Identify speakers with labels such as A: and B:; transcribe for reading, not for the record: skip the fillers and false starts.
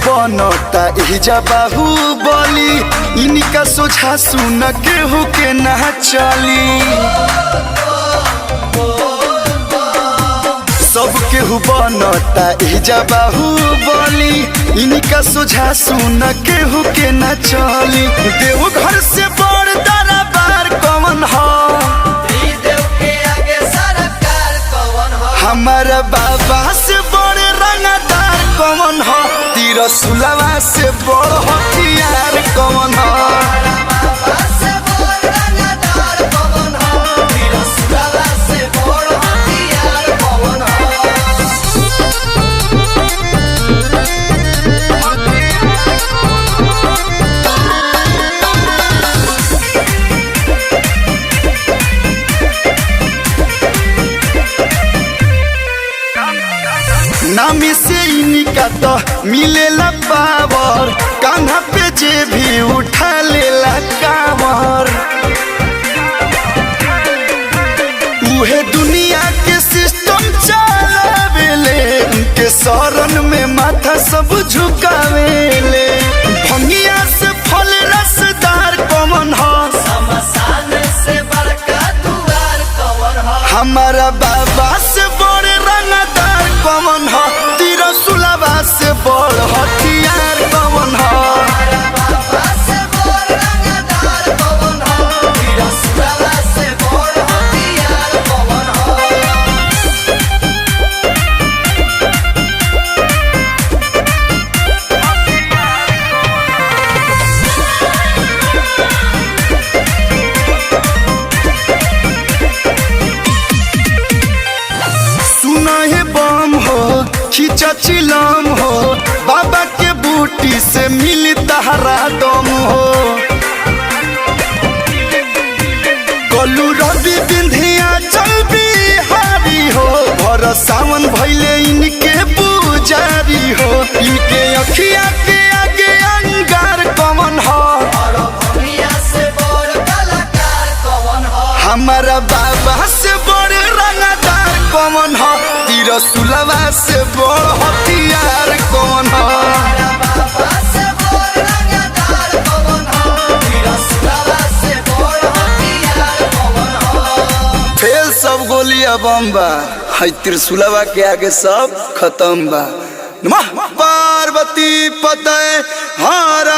A: बनता एजा बाहुबली, इनका सोझा सुन केहू के ना चली। सब केहू बनता एजा बाहुबली, इनका सोझा सुन केहू के ना चली। देवघर से बड़ दरबार कौन हो, हमारा बाबा से बड़े रंगदार कौन हो, तिरसुलवा से बड़ हथियार कौन हो। नामी से इनका तो मिलेला पावर, कान्हा पे जे भी उठा लेला कावर। उहे दुनिया के सिस्टम चलावेले, उनके शरण में माथा सब झुकावेले। भंगिया से फल रसदार कौन हो, से बड़का दुआर कौन हो, हमारा बाबा से बड़े रंगदार कौन हो, तिरसुलवा से बड़ हथियार कौन हो। खींचा चिलम हो, बाबा के बूटी से मिली तहरा दम हो। कलू रवि बिंधिया चल बिहारी हो, भर सावन भैले इनके पुजारी हो। इनके अखिया के आगे अंगार कौन हो, हमारा बाबा से बड़े रंगदार कौन हो, तिरसुलवा से बड़ हथियार कौन हो। फेल सब गोलियां बम बा, है त्रिशूलवा के आगे सब खत्म बा। नमः पार्वती पतये हर